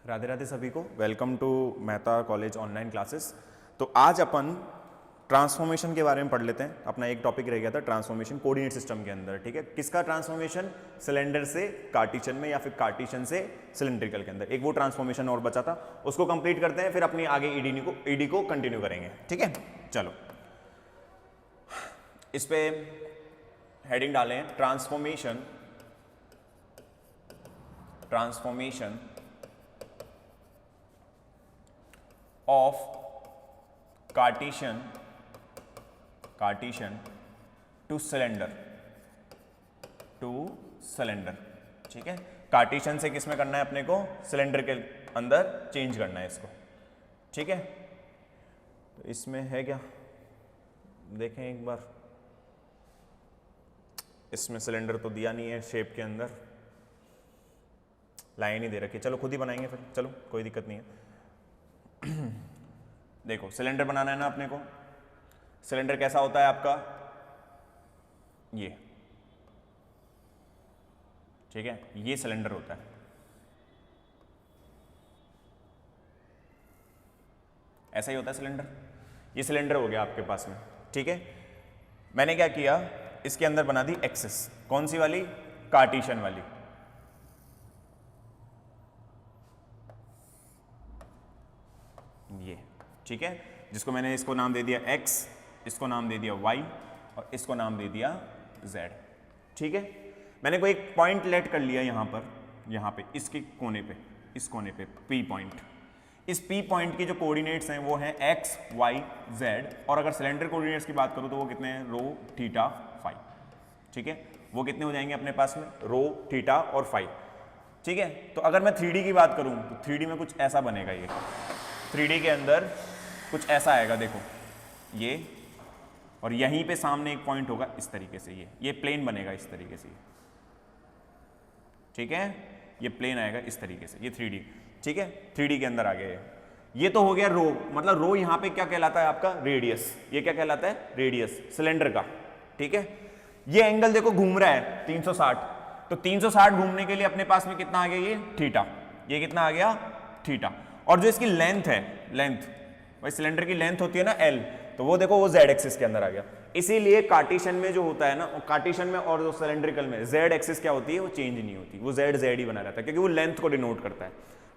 राधे राधे सभी को, welcome to Mehta college online classes. तो आज अपन ट्रांसफॉर्मेशन के बारे में पढ़ लेते हैं। अपना एक टॉपिक रह गया था ट्रांसफॉर्मेशन कोऑर्डिनेट सिस्टम के अंदर, ठीक है। किसका ट्रांसफॉर्मेशन? सिलेंडर से कार्टिशन में या फिर कार्टिशन से सिलेंड्रिकल के अंदर। एक वो ट्रांसफॉर्मेशन और बचा था, उसको कंप्लीट करते हैं, फिर अपनी आगे ईडी को कंटिन्यू करेंगे, ठीक है। चलो इस पे हेडिंग डालें transformation of Cartesian two cylinder, ठीक है। कार्टिशन से किस में करना है अपने को? सिलेंडर के अंदर चेंज करना है इसको, ठीक है। तो इसमें है क्या, देखें एक बार। इसमें सिलेंडर तो दिया नहीं है शेप के अंदर, लाइन ही दे रखी है। चलो खुद ही बनाएंगे फिर, चलो कोई दिक्कत नहीं है। देखो सिलेंडर बनाना है ना अपने को। सिलेंडर कैसा होता है आपका? ये, ठीक है, ये सिलेंडर होता है। ऐसा ही होता है सिलेंडर। ये सिलेंडर हो गया आपके पास में, ठीक है। मैंने क्या किया, इसके अंदर बना दी एक्सिस। कौन सी वाली? कार्टिशन वाली। ये, ठीक है, जिसको मैंने इसको नाम दे दिया x, इसको नाम दे दिया y और इसको नाम दे दिया z, ठीक है। मैंने कोई एक पॉइंट लेट कर लिया यहाँ पे इसके कोने पे, इस कोने पे P पॉइंट। इस P पॉइंट की जो कोऑर्डिनेट्स हैं वो हैं x, y, z। और अगर सिलेंडर कोऑर्डिनेट्स की बात करूँ तो वो कितने हैं? रो, थीटा, फाई, ठीक है। वो कितने हो जाएंगे अपने पास में? रो, थीटा और फाई, ठीक है। तो अगर मैं 3D की बात करूँ तो 3D में कुछ ऐसा बनेगा। ये 3D के अंदर कुछ ऐसा आएगा, देखो ये, और यहीं पे सामने एक पॉइंट होगा इस तरीके से। ये प्लेन बनेगा इस तरीके से, ठीक है। ये प्लेन आएगा इस तरीके से, ये 3D, ठीक है। 3D के अंदर आ गया ये तो हो गया रो। मतलब रो यहाँ पे क्या कहलाता है आपका? रेडियस। ये क्या कहलाता है? रेडियस सिलेंडर का, ठीक है। ये एंगल देखो घूम रहा है 360, तो 360 घूमने के लिए अपने पास में कितना आ गया? ये थीटा। ये कितना आ गया? थीटा। और जो इसकी लेंथ है, भाई सिलेंडर की लेंथ होती है ना L, तो वो देखो वो Z एक्सिस के अंदर आ गया। इसीलिए कार्टिशन में जो होता है ना, कार्टिशन में और जो सिलेंड्रिकल में Z एक्सिस क्या होती है? वो चेंज नहीं होती, वो Z ही बना रहता है, क्योंकि वो लेंथ को डिनोट करता है,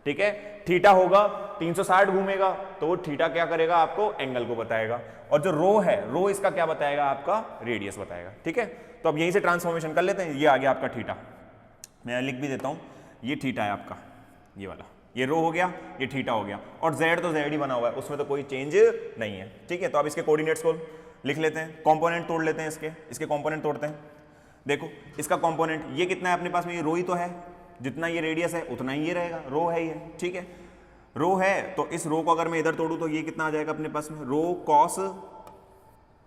ठीक है। थीटा होगा, 360 घूमेगा तो वो थीटा क्या करेगा? आपको एंगल को बताएगा। और जो रो है, रो इसका क्या बताएगा? आपका रेडियस बताएगा, ठीक है। तो अब यहीं से ट्रांसफॉर्मेशन कर लेते हैं। ये आ गया आपका थीटा, मैं लिख भी देता हूं, ये थीटा है आपका, ये वाला। ये रो हो गया, ये थीटा हो गया, और z तो z ही बना हुआ है, उसमें तो कोई चेंज नहीं है, ठीक है। तो अब इसके कोऑर्डिनेट्स को लिख लेते हैं, कंपोनेंट तोड़ लेते हैं इसके कंपोनेंट तोड़ते हैं। देखो इसका कंपोनेंट ये कितना है अपने पास में? ये रो ही तो है, जितना ये रेडियस है उतना ही ये रहेगा, रो है ये, ठीक है। रो है तो इस रो को अगर मैं इधर तोड़ूं तो ये कितना आ जाएगा अपने पास में? रो कॉस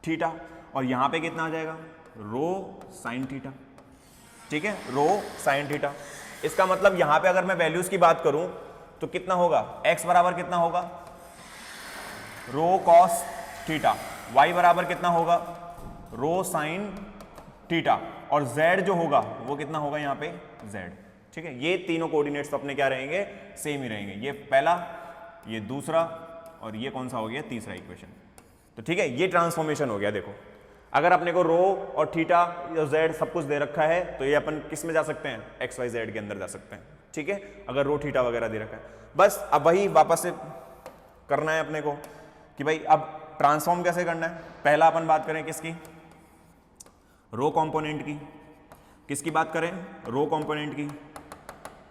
थीटा। और यहां पे कितना आ जाएगा? रो साइन थीटा, ठीक है, रो साइन थीटा। इसका मतलब यहां पे अगर मैं वैल्यूज की बात करूं तो कितना होगा? x बराबर कितना होगा? रो कॉस थीटा। y बराबर कितना होगा? Rho sine theta. और z जो होगा वो कितना होगा यहाँ पे? z, ठीक है। ये तीनों कोऑर्डिनेट्स तो अपने क्या रहेंगे? सेम ही रहेंगे। ये पहला, ये दूसरा, और ये कौन सा हो गया? तीसरा इक्वेशन। तो ठीक है, ये ट्रांसफॉर्मेशन हो गया। देखो अगर अपने को रो और थीटा और z सब कुछ दे रखा है तो ये अपन किस में जा सकते हैं? x, y, z के अंदर जा सकते हैं, ठीक है। अगर रो थीटा वगैरह दे रखा है, बस अब वही वापस से करना है अपने को कि भाई अब ट्रांसफॉर्म कैसे करना है। पहला अपन बात करें किसकी? रो कंपोनेंट की। किसकी बात करें? रो कंपोनेंट की,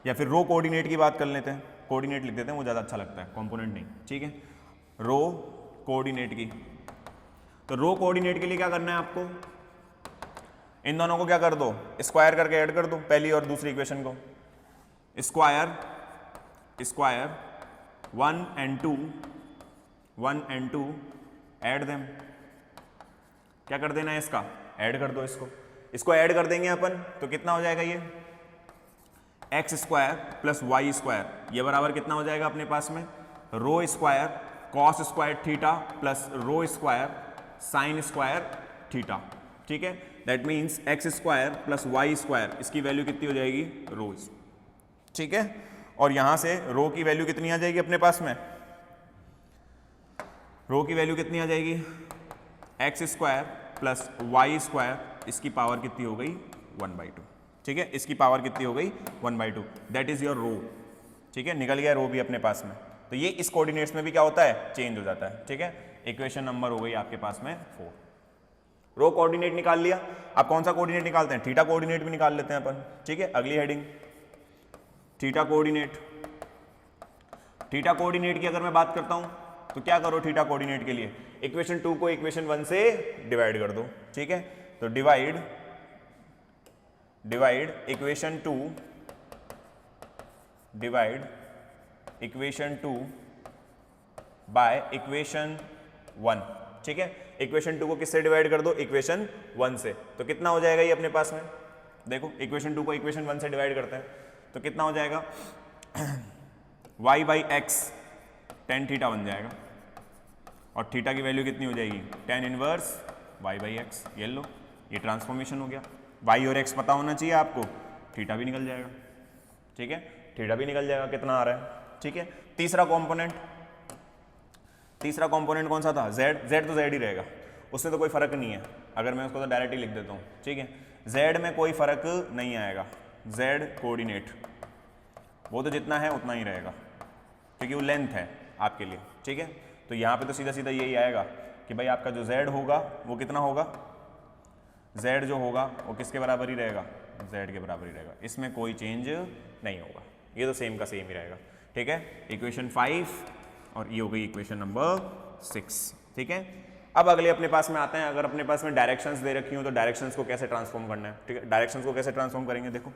या फिर रो कोऑर्डिनेट की बात कर लेते हैं। कोऑर्डिनेट लिख देते हैं, वो ज़्यादा अच्छा लगता है, कंपोनेंट नहीं, ठीक है। रो कोऑर्डिनेट की। तो रो कोऑर्डिनेट के लिए क्या करना है आपको? इन दोनों को क्या कर दो? स्क्वायर करके ऐड कर दो, पहली और दूसरी इक्वेशन को। Square 1 and 2 add them. क्या कर देना है? इसका ऐड कर दो। इसको ऐड कर देंगे अपन तो कितना हो जाएगा? ये x square plus Y square, ये बराबर कितना हो जाएगा अपने पास में? Rho square cos square theta plus rho square sine square theta, ठीक है। That means X square plus Y square, इसकी वैल्यू कितनी हो जाएगी? रोज, ठीक है। और यहां से रो की वैल्यू कितनी आ जाएगी अपने पास में, रो की वैल्यू कितनी आ जाएगी, x square plus Y square, इसकी पावर कितनी हो गई 1/2, ठीक है, इसकी पावर कितनी हो गई 1/2, दैट इज योर रो, ठीक है, निकल गया रो भी अपने पास में। तो ये इस कोऑर्डिनेट्स में भी क्या होता है, चेंज हो जाता है, ठीक है। इक्वेशन नंबर हो गई आपके पास में 4। रो कोऑर्डिनेट निकाल लिया, अब कौन सा कोऑर्डिनेट निकालते हैं, थीटा कोऑर्डिनेट भी निकाल लेते हैं अपन, ठीक है। अगली heading theta coordinate. Theta coordinate की अगर मैं बात करता हूं तो क्या करो थीटा कोऑर्डिनेट के लिए, इक्वेशन 2 को इक्वेशन 1 से डिवाइड कर दो, ठीक है। तो डिवाइड इक्वेशन 2 बाय इक्वेशन 1, ठीक है। इक्वेशन 2 को किससे डिवाइड कर दो, इक्वेशन 1 से, तो कितना हो जाएगा ये अपने पास में, देखो इक्वेशन 2 को इक्वेशन 1 से डिवाइड करते हैं तो कितना हो जाएगा y by x tan theta बन जाएगा, और थीटा की वैल्यू कितनी हो जाएगी, tan inverse y by x. ये लो, ये ट्रांसफॉर्मेशन हो गया, y और x पता होना चाहिए आपको, थीटा भी निकल जाएगा, ठीक है, थीटा भी निकल जाएगा कितना आ रहा है, ठीक है। तीसरा कंपोनेंट कौन सा था, z तो z ही रहेगा, उससे तो कोई फर्क नहीं है, अगर मैं उसको तो डायरेक्ट ही लिख देता हूँ, ठीक है। z में कोई फर्क नहीं आएगा, z कोऑर्डिनेट वो तो जितना है उतना ही रहेगा, क्योंकि वो लेंथ है आपके लिए, ठीक है। तो यहाँ पे तो सीधा सीधा यही आएगा कि भाई आपका जो z होगा वो कितना होगा, z जो होगा वो किसके बराबर ही रहेगा, z के बराबर ही रहेगा, इसमें कोई चेंज नहीं होगा, ये तो सेम का सेम ही रहेगा, ठीक है। इक्वेशन 5 और ये हो गई इक्वेशन नंबर 6, ठीक है। अब अगले अपने पास में आते हैं, अगर अपने पास में डायरेक्शंस दे रखी हो तो डायरेक्शंस को कैसे ट्रांसफॉर्म करना है, ठीक है। डायरेक्शंस को कैसे ट्रांसफॉर्म करेंगे, देखो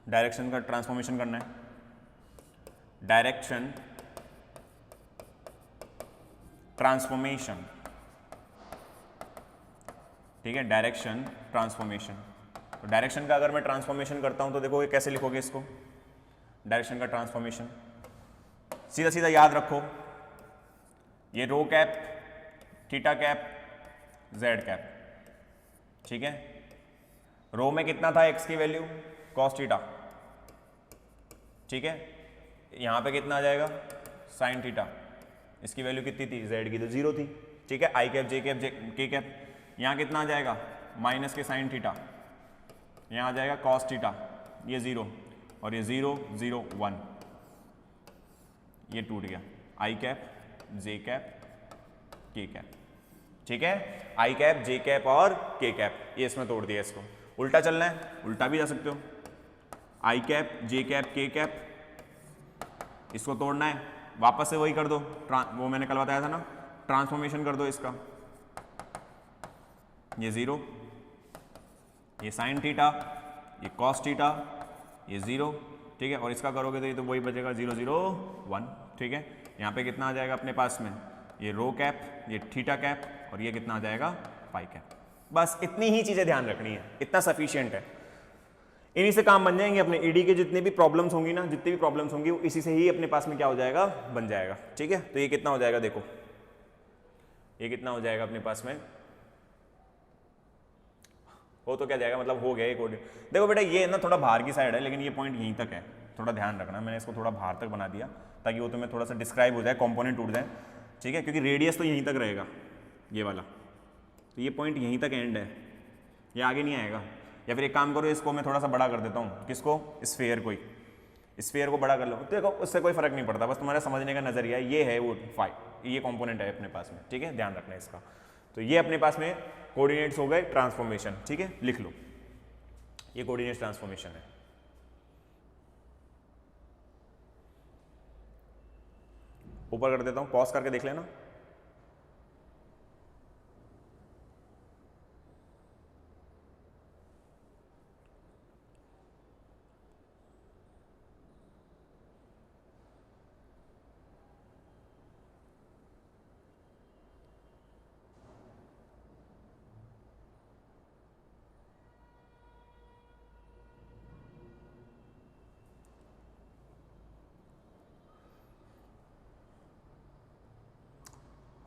डायरेक्शन का ट्रांसफॉर्मेशन करना है, डायरेक्शन ट्रांसफॉर्मेशन, ठीक है, डायरेक्शन ट्रांसफॉर्मेशन। तो डायरेक्शन का अगर मैं ट्रांसफॉर्मेशन करता हूं तो देखो ये कैसे लिखोगे इसको, डायरेक्शन का ट्रांसफॉर्मेशन सीधा सीधा याद रखो, ये रो cap theta cap Z cap, ठीक है। रो में कितना था x की वैल्यू cos थीटा, ठीक है, यहां पे कितना आ जाएगा sin थीटा, इसकी वैल्यू कितनी थी, z की तो 0 थी, ठीक है। आई कैप जे कैप के कैप, यहाँ कितना आ जाएगा माइनस के sin थीटा, यहाँ आ जाएगा cos थीटा, ये 0 और ये 0 0 1, ये टूट गया, आई कैप जे कैप के कैप, ठीक है। आई कैप जे कैप और के कैप, ये इसमें तोड़ दिया, इसको उल्टा चलना है उल्टा भी जा सकते हो, आई कैप जे कैप के कैप, इसको तोड़ना है वापस से वही कर दो, वो मैंने कल बताया था ना, ट्रांसफॉर्मेशन कर दो इसका, ये 0, ये साइन थीटा, ये कॉस थीटा, ये 0, ठीक है, और इसका करोगे तो ये तो वही बचेगा 0 0 1, ठीक है। यहाँ पे कितना आ जाएगा अपने पास में, ये रो कैप, ये थीटा कैप, और ये कितना आ जाएगा पाई कैप। बस इतनी ही चीजें ध्यान रखनी है, इतना सफिशिएंट है, इन्हीं से काम बन जाएंगे अपने ईडी के जितने भी प्रॉब्लम्स होंगी ना, जितनी भी प्रॉब्लम्स होंगी वो इसी से ही अपने पास में क्या हो जाएगा, बन जाएगा, ठीक है। तो ये कितना हो जाएगा, देखो ये कितना हो जाएगा अपने पास में, वो तो क्या जाएगा, मतलब हो गया एक कोड। देखो बेटा ये ना थोड़ा बाहर की साइड है, लेकिन ये पॉइंट यहीं तक है, थोड़ा ध्यान रखना, मैंने इसको थोड़ा बाहर तक बना दिया ताकि वो तुम्हें थोड़ा सा डिस्क्राइब हो जाए, कंपोनेंट टूट जाए, ठीक है, क्योंकि रेडियस तो यहीं तक रहेगा ये वाला, तो ये पॉइंट यहीं तक एंड है, ये आगे नहीं आएगा। या फिर एक काम करो, इसको मैं थोड़ा सा बड़ा कर देता हूँ, किसको, स्फेयर को, स्फेयर को बड़ा कर लो, देखो उससे कोई फर्क नहीं पड़ता, बस तुम्हारा समझने का नजरिया ये है, वो ये कंपोनेंट है अपने पास में, ठीक है, ध्यान रखना इसका। तो ये अपने पास में कोऑर्डिनेट्स हो गए ट्रांसफॉर्मेशन, ठीक है, लिख लो ये कोऑर्डिनेट ट्रांसफॉर्मेशन है। ऊपर कर देता हूं, पॉज करके देख लेना।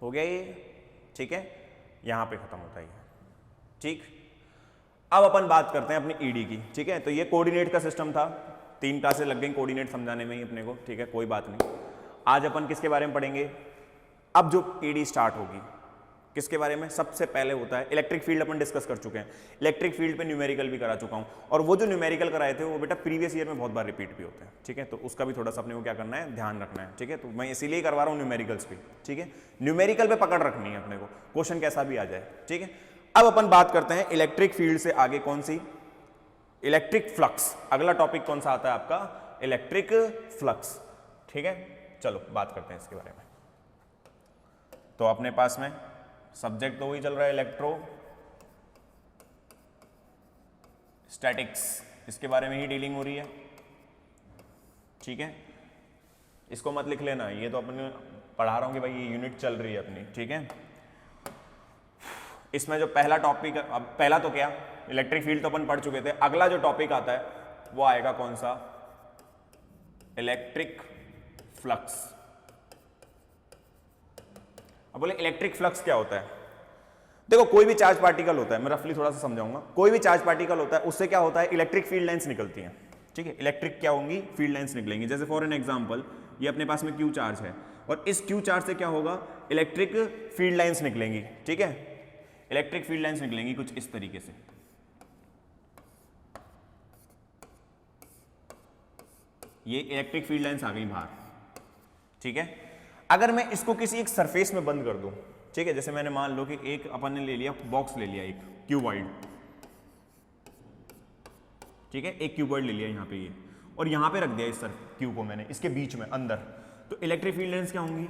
हो गया ये, ठीक है, यहां पे खत्म होता है ये, ठीक। अब अपन बात करते हैं अपनी ईडी की, ठीक है। तो ये कोऑर्डिनेट का सिस्टम था, 3 क्लासेस लग गई कोऑर्डिनेट समझाने में ही अपने को, ठीक है, कोई बात नहीं। आज अपन किसके बारे में पढ़ेंगे? अब जो ईडी स्टार्ट होगी किसके बारे में? सबसे पहले होता है इलेक्ट्रिक फील्ड, अपन डिस्कस कर चुके हैं। इलेक्ट्रिक फील्ड पे न्यूमेरिकल भी करा चुका हूं, और वो जो न्यूमेरिकल कराए थे वो बेटा प्रीवियस ईयर में बहुत बार रिपीट भी होते हैं, ठीक है, तो उसका भी थोड़ा सा अपने को क्या करना है, ध्यान रखना है, ठीक है। तो मैं इसीलिए करवा रहा हूँ न्यूमेरिकल्स भी, ठीक है, न्यूमेरिकल पे पकड़ रखनी है अपने को, क्वेश्चन कैसा भी आ जाए, ठीक है। अब अपन बात करते हैं इलेक्ट्रिक फील्ड से आगे कौन सी, इलेक्ट्रिक फ्लक्स। अगला टॉपिक कौन सा आता है आपका? इलेक्ट्रिक फ्लक्स, ठीक है। चलो बात करते हैं इसके बारे में। तो अपने पास में सब्जेक्ट तो वही चल रहा है, इलेक्ट्रो स्टैटिक्स, इसके बारे में ही डीलिंग हो रही है, ठीक है। इसको मत लिख लेना, ये तो अपने पढ़ा रहा हूं कि भाई ये यूनिट चल रही है अपनी, ठीक है। इसमें जो पहला टॉपिक, अब पहला तो क्या, इलेक्ट्रिक फील्ड तो अपन पढ़ चुके थे। अगला जो टॉपिक आता है वो आएगा कौन सा? Electric flux. अब बोले इलेक्ट्रिक फ्लक्स क्या होता है? देखो कोई भी चार्ज पार्टिकल होता है, मैं रफली थोड़ा सा समझाऊंगा। कोई भी चार्ज पार्टिकल होता है, उससे क्या होता है, इलेक्ट्रिक फील्ड लाइंस निकलती हैं, ठीक है। इलेक्ट्रिक क्या होंगी? फील्ड लाइंस निकलेंगी। जैसे फॉर एन एग्जांपल ये अपने पास में क्यू चार्ज है, और इस क्यू चार्ज से क्या होगा, इलेक्ट्रिक फील्ड लाइंस निकलेंगी, ठीक है। इलेक्ट्रिक फील्ड लाइंस निकलेंगी कुछ इस तरीके से, ये इलेक्ट्रिक फील्ड लाइंस आ गई बाहर, ठीक है। अगर मैं इसको किसी एक सरफेस में बंद कर दूं, ठीक है, जैसे मैंने मान लो कि एक अपन ने ले लिया बॉक्स, ले लिया एक क्यूबॉइड, ठीक है, एक क्यूबॉइड ले लिया यहां पे ये, और यहां पे रख दिया इस क्यू को मैंने इसके बीच में अंदर, तो इलेक्ट्रिक फील्ड लाइंस क्या होंगी?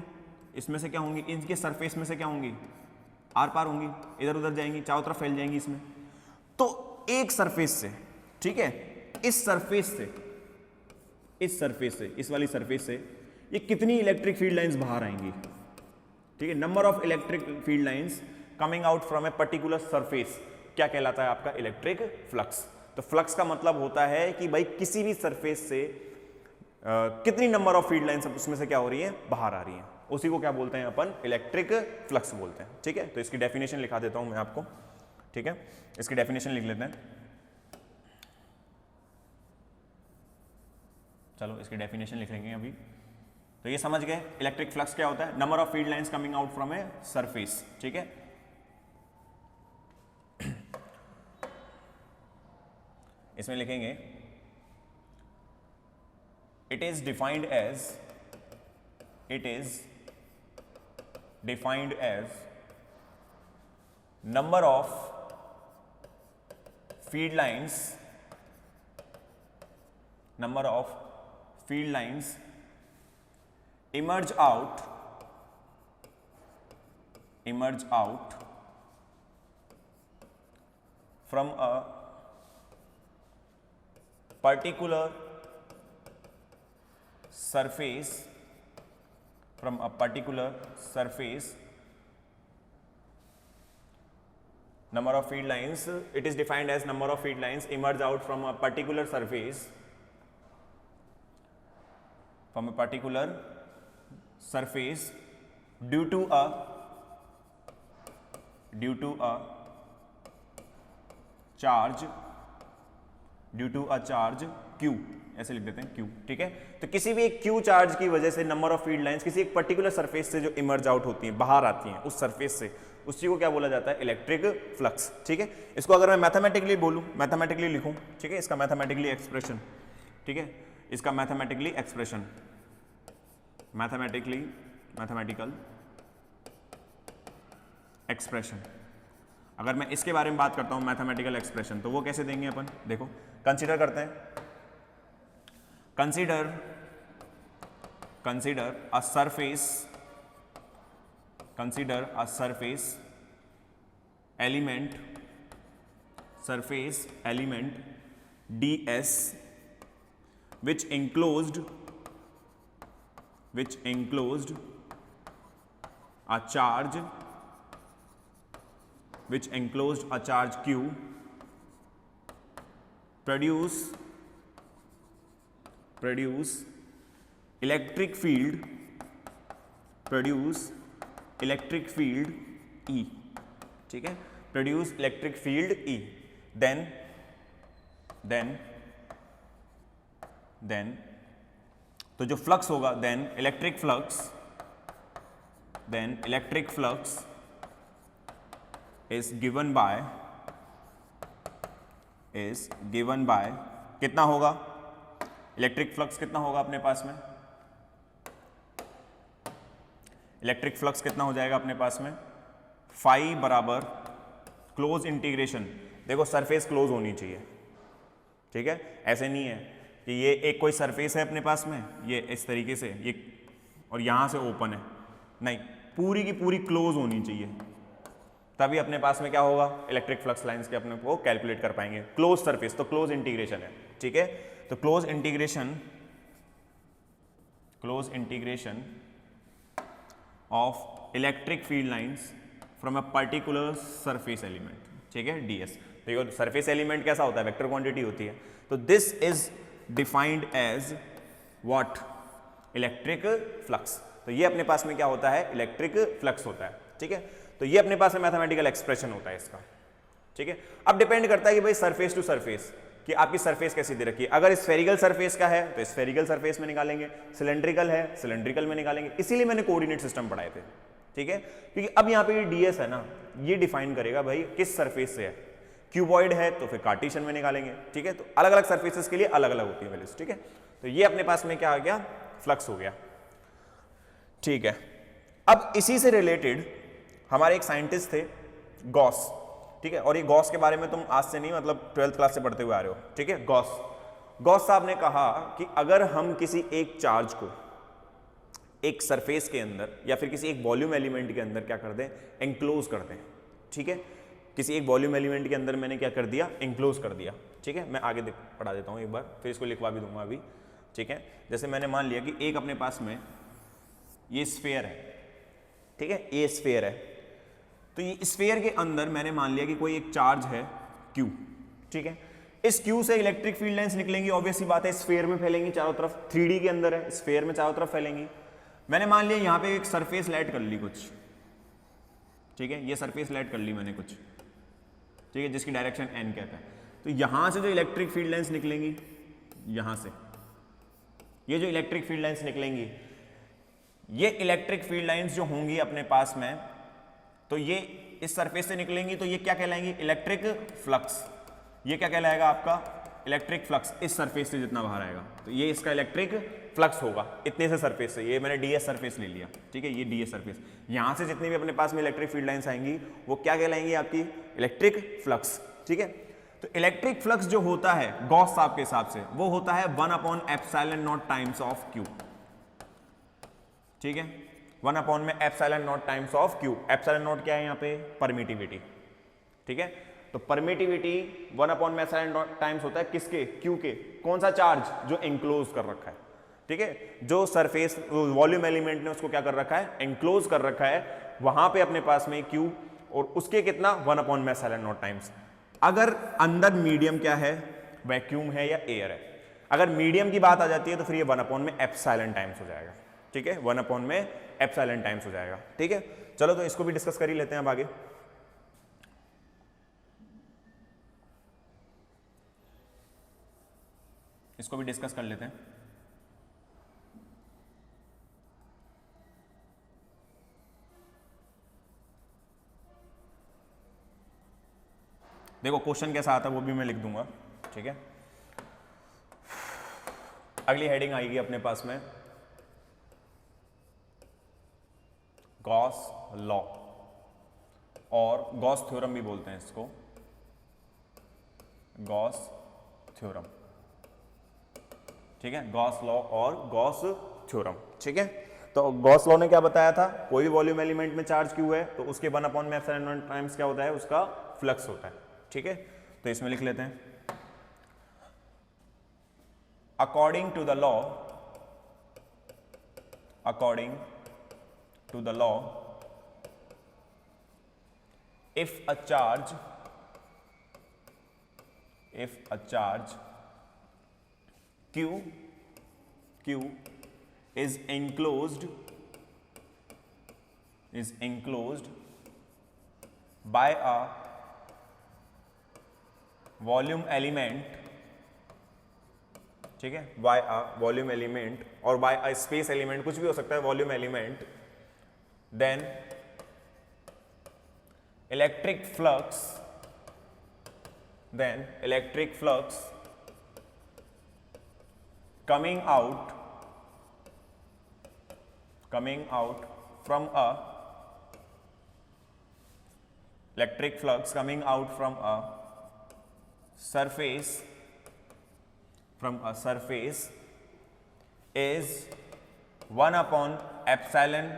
इसमें से क्या होंगी? इनके सरफेस में से क्या होंगी? आर पार होंगी, इधर उधर जाएंगी, चारों तरफ फैल जाएंगी इसमें। तो एक सरफेस से, ठीक है, इस सरफेस से, इस सरफेस से, इस वाली सरफेस से ये कितनी इलेक्ट्रिक फील्ड लाइंस बाहर आएंगी, ठीक है। Number of electric field lines coming out from a particular surface क्या कहलाता है? आपका इलेक्ट्रिक फ्लक्स। तो फ्लक्स का मतलब होता है कि भाई किसी भी सरफेस से कितनी नंबर ऑफ फील्ड लाइंस उसमें से क्या हो रही है, बाहर आ रही है, उसी को क्या बोलते हैं अपन? इलेक्ट्रिक फ्लक्स बोलते हैं, ठीक है। तो इसकी डेफिनेशन लिखा देता हूं मैं आपको, ठीक है, इसकी डेफिनेशन लिख लेते हैं। चलो इसकी डेफिनेशन लिख लेंगे अभी। तो ये समझ गए इलेक्ट्रिक फ्लक्स क्या होता है? Number of field lines coming out from a surface, ठीक है। इसमें लिखेंगे it is defined as number of field lines emerge out from a particular surface, number of field lines, it is defined as number of field lines emerge out from a particular surface, due to a charge Q, ऐसे लिख देते हैं Q, ठीक है। तो किसी भी एक Q चार्ज की वजह से नंबर ऑफ फील्ड लाइंस किसी एक पर्टिकुलर सरफेस से जो इमर्ज आउट होती हैं, बाहर आती हैं उस सरफेस से, उसी को क्या बोला जाता है? इलेक्ट्रिक फ्लक्स, ठीक है। इसको अगर मैं मैथमेटिकली बोलूं, मैथमेटिकली लिखूं, ठीक है, इसका मैथमेटिकल एक्सप्रेशन, अगर मैं इसके बारे में बात करता हूं मैथमेटिकल एक्सप्रेशन, तो वो कैसे देंगे अपन? देखो कंसीडर करते हैं, consider a surface element ds which enclosed a charge q produce electric field E, ठीक है, produce electric field E, then then तो जो फ्लक्स होगा then electric flux is given by कितना होगा, इलेक्ट्रिक फ्लक्स कितना होगा अपने पास में, इलेक्ट्रिक फ्लक्स कितना हो जाएगा अपने पास में, फाई बराबर क्लोज इंटीग्रेशन, देखो सरफेस क्लोज होनी चाहिए, ठीक है, ऐसे नहीं है कि ये एक कोई सरफेस है अपने पास में, ये इस तरीके से ये और यहां से ओपन है, नहीं, पूरी की पूरी क्लोज होनी चाहिए, तभी अपने पास में क्या होगा, इलेक्ट्रिक फ्लक्स लाइंस के अपने को कैलकुलेट कर पाएंगे। क्लोज सरफेस तो क्लोज इंटीग्रेशन है, ठीक है, तो close integration of electric field lines from a particular surface element, ठीक है, ds। देखो सरफेस एलिमेंट कैसा होता है, वेक्टर क्वांटिटी होती है, तो this is defined as what, electric flux, तो ये अपने पास में क्या होता है, इलेक्ट्रिक फ्लक्स होता है, ठीक है, तो ये अपने पास में मैथमेटिकल एक्सप्रेशन होता है इसका, ठीक है। अब डिपेंड करता है कि भाई सरफेस टू सरफेस कि आपकी सरफेस कैसी दे रखी है, अगर स्फेरिकल सरफेस का है तो स्फेरिकल सरफेस में निकालेंगे, सिलेंड्रिकल है सिलेंड्रिकल में निकालेंगे, इसीलिए मैंने कोऑर्डिनेट सिस्टम पढ़ाए थे, ठीक है, क्योंकि अब यहाँ पे ds है ना, ये डिफाइन करेगा भाई किस सरफेस से है, क्यूबॉइड है तो फिर कार्टेशियन में निकालेंगे, ठीक है, तो अलग अलग सरफेसेस के लिए अलग अलग होती है वैल्यूज, ठीक है, तो ये अपने पास में क्या आ गया, फ्लक्स हो गया, ठीक है। अब इसी से रिलेटेड हमारे एक साइंटिस्ट थे गॉस, ठीक है, और ये गॉस के बारे में तुम आज से नहीं मतलब 12th क्लास से पढ़ते हुए आ रहे हो, ठीक है, गॉस साहब ने कहा कि अगर हम किसी एक चार्ज को एक सरफेस के अंदर या फिर किसी एक वॉल्यूम एलिमेंट के अंदर क्या कर दें, एंक्लोज कर दें, ठीक है, किसी एक वॉल्यूम एलिमेंट के अंदर मैंने क्या कर दिया, एंक्लोज कर दिया, ठीक है, मैं आगे पढ़ा देता हूँ एक बार, फिर इसको लिखवा भी दूंगा अभी, ठीक है, जैसे मैंने मान लिया कि एक अपने पास में ये स्फेयर है, ठीक है, ये स्फेयर है, तो ये स्फेयर के अंदर मैंने मान लिया कि कोई एक चार्ज है Q, ठीक है, इस Q से इलेक्ट्रिक फील्ड लाइंस निकलेंगी, ऑब्वियस सी बात है, स्फेयर में फैलेंगी चारों तरफ, 3D के अंदर है, स्फेयर में चारों तरफ फैलेंगी। मैंने मान लिया यहां पे एक सरफेस लाइट कर ली कुछ, ठीक है, ये सरफेस लाइट कर ली मैंने कुछ, ठीक है, जिसकी डायरेक्शन n कहता है, तो यहां से जो इलेक्ट्रिक फील्ड लाइंस निकलेंगी, यहां से ये जो इलेक्ट्रिक फील्ड लाइंस निकलेंगी, ये इलेक्ट्रिक फील्ड लाइंस जो होंगी अपने पास में, तो ये इस सरफेस से निकलेंगी, तो ये क्या कहलाएंगी, इलेक्ट्रिक फ्लक्स, ये क्या कहलाएगा आपका, इलेक्ट्रिक फ्लक्स, इस सरफेस से जितना बाहर आएगा तो ये इसका इलेक्ट्रिक फ्लक्स होगा, इतने से सरफेस से, ये मैंने ds सरफेस ले लिया, ठीक है, ये ds सरफेस, यहां से जितनी भी अपने पास में इलेक्ट्रिक फील्ड लाइंस आएंगी वो क्या कहलाएंगी, आपकी इलेक्ट्रिक फ्लक्स, ठीक है। तो इलेक्ट्रिक फ्लक्स जो होता है गॉस साहब के हिसाब से वो होता है 1/ε0 टाइम्स ऑफ Q, ठीक है, 1/ε0 टाइम्स ऑफ Q, ε0 क्या है यहाँ पे, परमिटिविटी, ठीक है, तो परमिटिविटी 1/ε0 टाइम्स होता है किसके, Q के, कौन सा चार्ज, जो एंक्लोज कर रखा है, ठीक है, जो सरफेस वॉल्यूम एलिमेंट ने उसको क्या कर रखा है, एंक्लोज कर रखा है, वहां पे अपने पास में Q और उसके कितना 1/ε0 टाइम्स। अगर अंदर मीडियम क्या है, वैक्यूम है या एयर है, अगर मीडियम की बात आ जाती है तो फिर ये 1/ε टाइम्स हो जाएगा, ठीक है, 1/ε टाइम्स हो जाएगा, ठीक है। चलो तो इसको भी डिस्कस कर ही लेते हैं अब आगे। इसको भी डिस्कस कर लेते हैं। देखो क्वेश्चन कैसा आता है वो भी मैं लिख दूंगा, ठीक है। अगली हेडिंग आएगी अपने पास में गॉस लॉ, और गॉस थ्योरम भी बोलते हैं इसको, गॉस थ्योरम, ठीक है, गॉस लॉ और गॉस थ्योरम, ठीक है। तो गॉस लॉ ने क्या बताया था, कोई भी वॉल्यूम एलिमेंट में चार्ज क्यू है तो उसके 1/ε0 टाइम्स क्या होता है, उसका फ्लक्स होता है, ठीक है। तो इसमें लिख लेते हैं, according to the law, according to the law, if a charge q is enclosed by a volume element ठीक है, बाय अ वॉल्यूम एलिमेंट और बाय अ स्पेस एलिमेंट, कुछ भी हो सकता है, volume element, then electric flux, then electric flux coming out from a electric flux coming out from a surface is 1 upon epsilon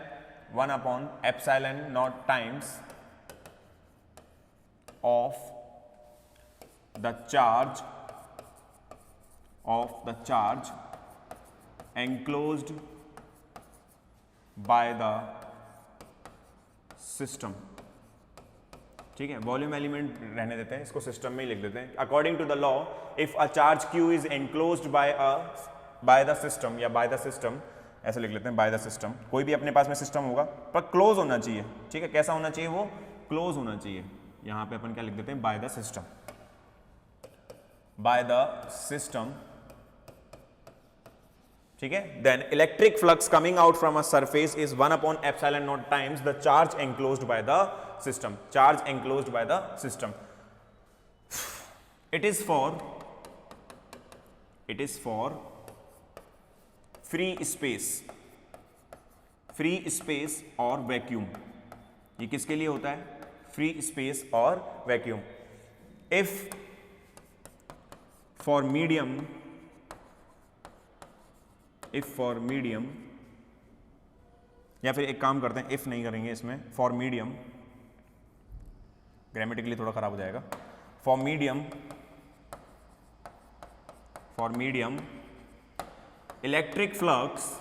naught times of the charge enclosed by the system। ठीक है, volume element रहने देते हैं, इसको system में ही लिख देते हैं। According to the law, if a charge q is enclosed by the system, या बाय द सिस्टम ऐसे लिख लेते हैं, बाय द सिस्टम। कोई भी अपने पास में सिस्टम होगा पर क्लोज होना चाहिए। ठीक है, कैसा होना चाहिए? वो क्लोज होना चाहिए। यहां पे अपन क्या लिख देते हैं? Bye the system, by the system। ठीक है, then electric flux coming out from a surface is 1 upon epsilon naught times the charge enclosed by the system। charge enclosed by the system, it is for free space और vacuum. ये किसके लिए होता है? Free space और vacuum. if for medium या फिर एक काम करते हैं, इफ नहीं करेंगे इसमें, फॉर मीडियम, ग्रामेटिकली थोड़ा खराब हो जाएगा। For medium electric flux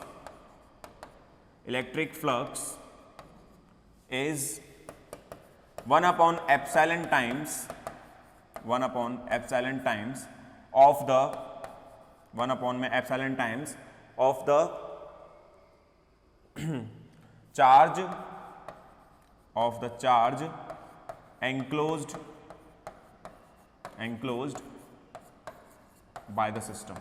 is 1 upon epsilon times of the 1 upon में epsilon times of the charge enclosed by the system।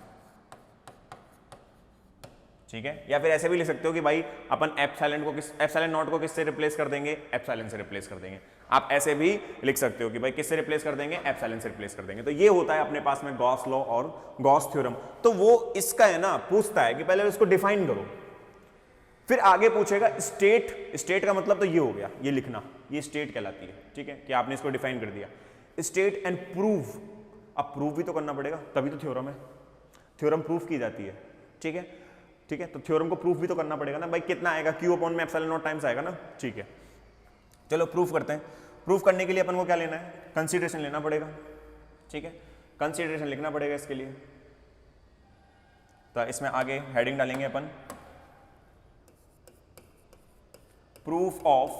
ठीक है, या फिर ऐसे भी लिख सकते हो कि भाई अपन एप्सिलॉन नॉट को किससे रिप्लेस कर देंगे? एप्सिलॉन से रिप्लेस कर देंगे। आप ऐसे भी लिख सकते हो कि भाई किससे रिप्लेस कर देंगे? एप्सिलॉन से रिप्लेस कर देंगे। तो ये होता है अपने पास में गॉस लॉ और गॉस थ्योरम। तो वो इसका है ना, पूछता है कि पहले इसको डिफाइन करो, फिर आगे पूछेगा स्टेट का मतलब तो ये हो गया, ये लिखना, ये स्टेट कहलाती है। ठीक है, कि आपने इसको डिफाइन कर दिया। स्टेट एंड प्रूव, अब प्रूव भी तो करना पड़ेगा, तभी तो थ्योरम है। थ्योरम प्रूफ की जाती है। ठीक है, तो थ्योरम को प्रूफ भी तो करना पड़ेगा ना भाई। कितना आएगा? क्यू अपॉन में एप्सिलॉन नॉट टाइम्स आएगा ना। ठीक है, चलो प्रूफ करते हैं। प्रूफ करने के लिए अपन को क्या लेना है? कंसीडरेशन लेना पड़ेगा। ठीक है, कंसीडरेशन लिखना पड़ेगा इसके लिए। तो इसमें आगे हेडिंग डालेंगे अपन, proof of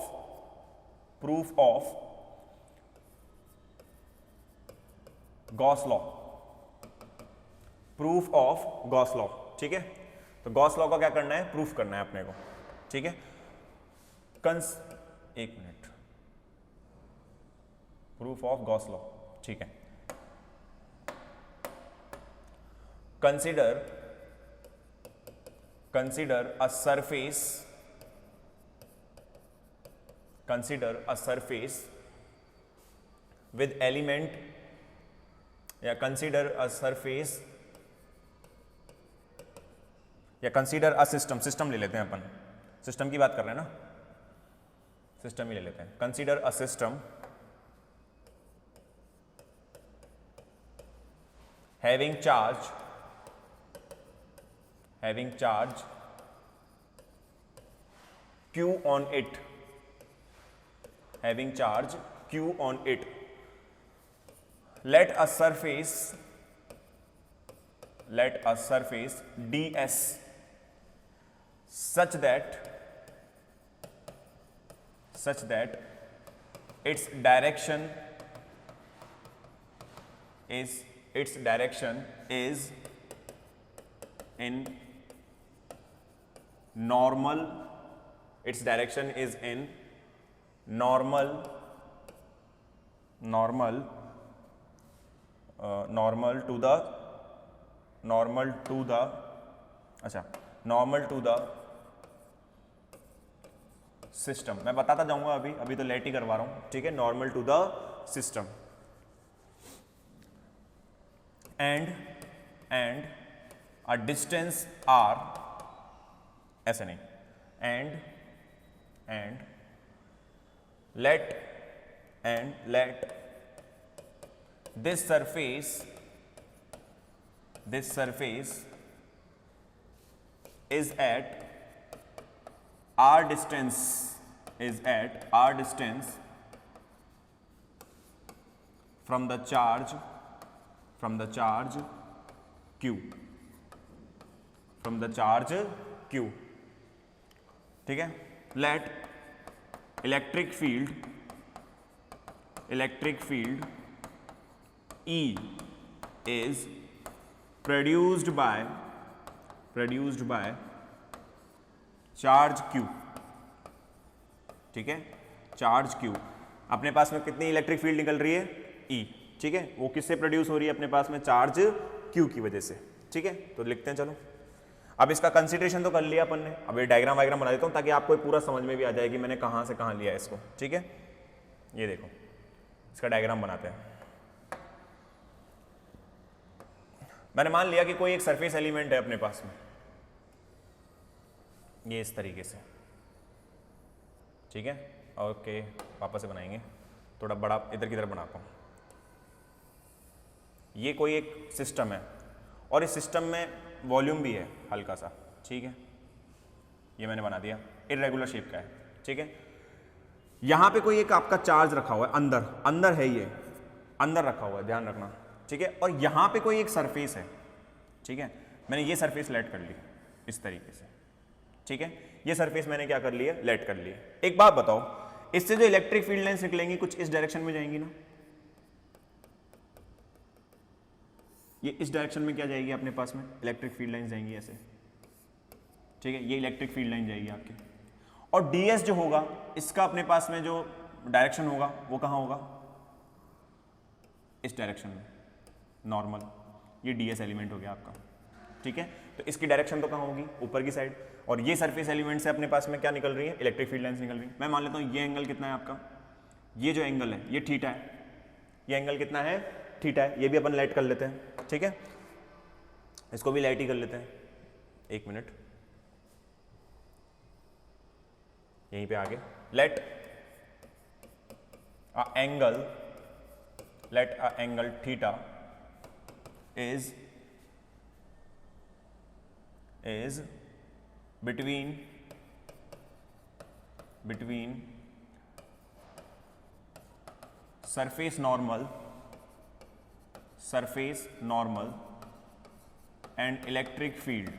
Gauss law. Proof of Gauss law. ठीक है, तो गॉस लॉ का क्या करना है? प्रूफ करना है अपने को। ठीक है, एक minute, proof of Gauss law. ठीक है, consider a surface with element, या consider a system ले लेते हैं अपन, सिस्टम की बात कर रहे हैं ना, सिस्टम ही ले लेते हैं। Consider a system having charge q on it, let a surface ds such that its direction is in normal, normal to the normal to the, अच्छा नॉर्मल टू द सिस्टम, मैं बताता जाऊंगा अभी तो लेट ही करवा रहा हूं, ठीक है, normal to the system and a distance r, ऐसे नहीं, एंड let this surface is at r distance from the charge q, ठीक है। let electric field E is produced by charge q, ठीक है, चार्ज q। अपने पास में कितनी इलेक्ट्रिक फील्ड निकल रही है, E, ठीक है, वो किससे प्रोड्यूस हो रही है अपने पास में, चार्ज q की वजह से, ठीक है। तो लिखते हैं, चलो अब इसका कंसीडरेशन तो कर लिया अपन ने, अब ये डायग्राम बना देता हूं ताकि आपको पूरा समझ में भी आ जाए कि मैंने कहां से कहां लिया है इसको, ठीक है। ये देखो इसका डायग्राम बनाते हैं। मैंने मान लिया कि कोई एक सरफेस एलिमेंट है अपने पास में, ये इस तरीके से, ठीक है। ओके, वापस से बनाएंगे, थोड़ा बड़ा इधर की तरफ बनाता हूं। ये कोई एक सिस्टम है और इस सिस्टम में वॉल्यूम भी है हल्का सा, ठीक है, ये मैंने बना दिया, इर्रेगुलर शेप का है, ठीक है। यहां पे कोई एक आपका चार्ज रखा हुआ है, अंदर है, ये अंदर रखा हुआ है, ध्यान रखना, ठीक है। और यहां पे कोई एक सरफेस है, ठीक है, मैंने ये सरफेस लेट कर ली इस तरीके से, ठीक है, ये सरफेस मैंने क्या कर लिया, लेट कर लिया। एक बात बताओ, इससे जो इलेक्ट्रिक फील्ड लाइंस निकलेंगी कुछ इस डायरेक्शन में जाएंगी ना, ये इस डायरेक्शन में क्या जाएगी अपने पास में, इलेक्ट्रिक फील्ड लाइन जाएंगी ऐसे, ठीक है, ये इलेक्ट्रिक फील्ड लाइन जाएगी आपकी। और ds जो होगा इसका अपने पास में जो डायरेक्शन होगा वो कहाँ होगा, इस डायरेक्शन में, नॉर्मल, ये ds एलिमेंट हो गया आपका, ठीक है। तो इसकी डायरेक्शन तो कहाँ होगी, ऊपर की साइड। और ये सरफेस एलिमेंट से अपने पास में क्या निकल रही है, इलेक्ट्रिक फील्ड लाइंस निकल रही है। मैं मान लेता हूँ ये एंगल कितना है आपका, ये जो एंगल है ये थीटा है, ये एंगल कितना है, थीटा है, ये भी अपन लाइट कर लेते हैं, ठीक है, इसको भी लाइट ही कर लेते हैं। एक मिनट, यहीं पे आगे, let a angle theta is between surface normal and electric field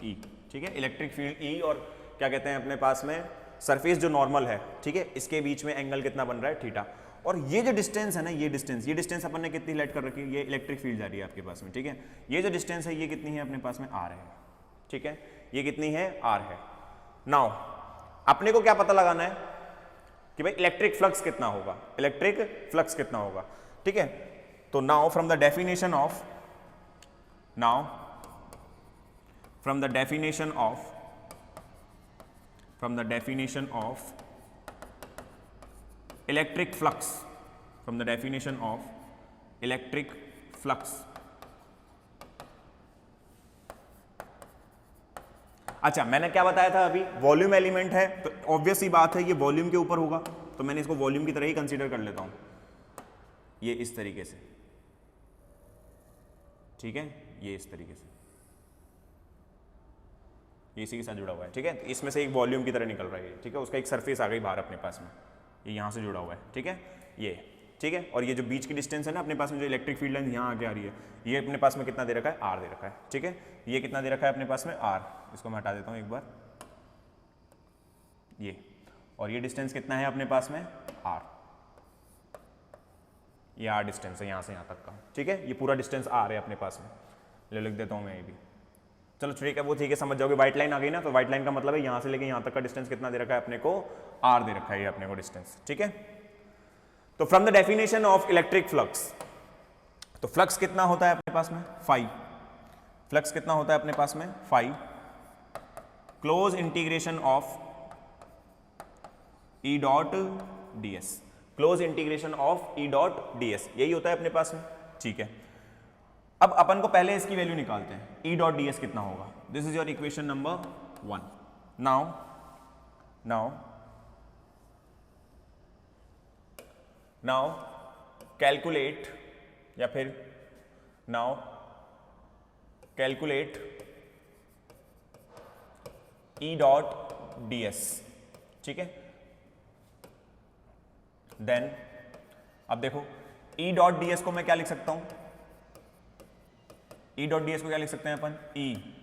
E, ठीक है। इलेक्ट्रिक फील्ड E और क्या कहते हैं अपने पास में सरफेस जो नॉर्मल है, ठीक है, इसके बीच में एंगल कितना बन रहा है, थीटा। और ये जो डिस्टेंस है ना, ये डिस्टेंस अपन ने कितनी लेट कर रखी है, ये इलेक्ट्रिक फील्ड जा रही है आपके पास में, ठीक है। ये जो डिस्टेंस है ये कितनी है अपने पास में, R है, ठीक है, ये कितनी है, R है। नाउ अपने को क्या पता लगाना है कि भाई इलेक्ट्रिक फ्लक्स कितना होगा, ठीक है। तो now from the definition of electric flux, अच्छा मैंने क्या बताया था अभी, वॉल्यूम एलिमेंट है तो ऑब्वियस ही बात है ये वॉल्यूम के ऊपर होगा, तो मैंने इसको वॉल्यूम की तरह ही कंसीडर कर लेता हूं, ये इस तरीके से, ठीक है, ये इस तरीके से, ये इसी के साथ जुड़ा हुआ है, ठीक है। इसमें से एक वॉल्यूम की तरह निकल रहा है, ठीक है, उसका एक सरफेस आ गई बाहर अपने पास में, ये यहाँ से जुड़ा हुआ है, ठीक है, ये, ठीक है। और ये जो बीच की डिस्टेंस है ना अपने पास में, जो इलेक्ट्रिक फील्ड लाइन यहाँ आगे आ रही है, ये अपने पास में कितना दे रखा है, R दे रखा है, ठीक है। ये कितना दे रखा है अपने पास में, R, इसको मैं हटा देता हूँ एक बार, ये, और ये डिस्टेंस कितना है अपने पास में, R, ये R डिस्टेंस है यहाँ से यहाँ तक का, ठीक है, ये पूरा डिस्टेंस R है अपने पास में, ले लिख देता हूँ मैं ये भी, चलो ठीक है, वो ठीक है, समझ जाओगे। व्हाइट लाइन आ गई ना, तो व्हाइट लाइन का मतलब है यहाँ से लेके यहाँ तक का डिस्टेंस कितना दे रखा है अपने को, R दे रखा है ये अपने को डिस्टेंस, ठीक है। तो from the definition of electric flux तो फ्लक्स कितना होता है अपने पास में 5, फ्लक्स कितना होता है अपने पास में 5, close integration of E dot d S, close integration of E dot d S, यही होता है अपने पास में। ठीक है, अब अपन को पहले इसकी वैल्यू निकालते हैं, ई डॉट डी एस कितना होगा। This is your equation number 1। Now calculate, या फिर now calculate E dot d S. ठीक है, देन अब देखो ई डॉट डी एस को मैं क्या लिख सकता हूं, ई डॉट डी एस को क्या लिख सकते हैं अपन, E